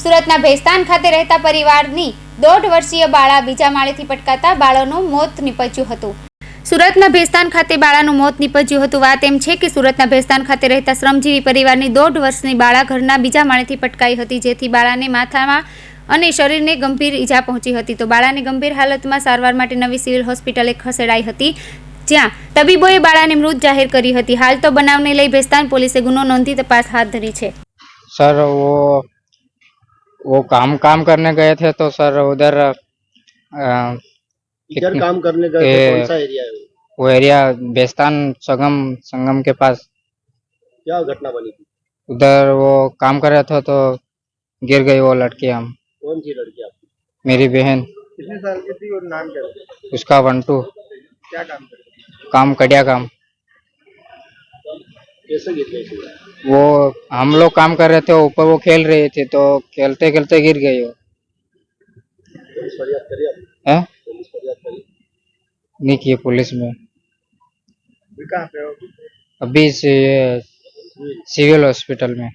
સુરતના ભેસ્તાન ખાતે રહેતા પરિવારની 1.5 વર્ષીય બાળા બીજા માળેથી પટકાતા બાળાનું મોત નીપજ્યું હતું। સુરતના ભેસ્તાન ખાતે બાળાનું મોત નીપજ્યું હતું। વાત એમ છે કે સુરતના ભેસ્તાન ખાતે રહેતા શ્રમજીવી પરિવારની 1.5 વર્ષની બાળા ઘરના બીજા માળેથી પટકાઈ હતી, જેથી બાળાને માથામાં અને શરીરને ગંભીર ઈજા પહોંચી હતી। તો બાળાને ગંભીર હાલતમાં સારવાર માટે નવી સિવિલ હોસ્પિટલે ખસેડાઈ હતી, જ્યાં તબીબોએ બાળાને મૃત જાહેર કરી હતી। હાલ તો બનાવને લઈ ભેસ્તાન પોલીસે ગુનો नोंधी तपास हाथ धरी है। सर वो काम करने गए थे, तो सर उधर इधर काम करने गए थे। कौन सा एरिया है वो एरिया बेस्तान संगम के पास। क्या घटना बनी थी? उधर वो काम कर रहा था तो गिर गई वो लड़की। हम कौन सी लड़की आपकी? मेरी बहन। कितने साल की थी और नाम क्या था? उसका बंटू। क्या काम करती थी? काम कड़िया काम। कैसे गिर गई? वो हम लोग काम कर रहे थे, ऊपर वो खेल रही थी, तो खेलते खेलते गिर गई वो। पुलिस फरियाद करी आपने? है पुलिस फरियाद करी? नहीं की पुलिस में। अभी कहाँ पे हो? अभी से सिविल हॉस्पिटल में।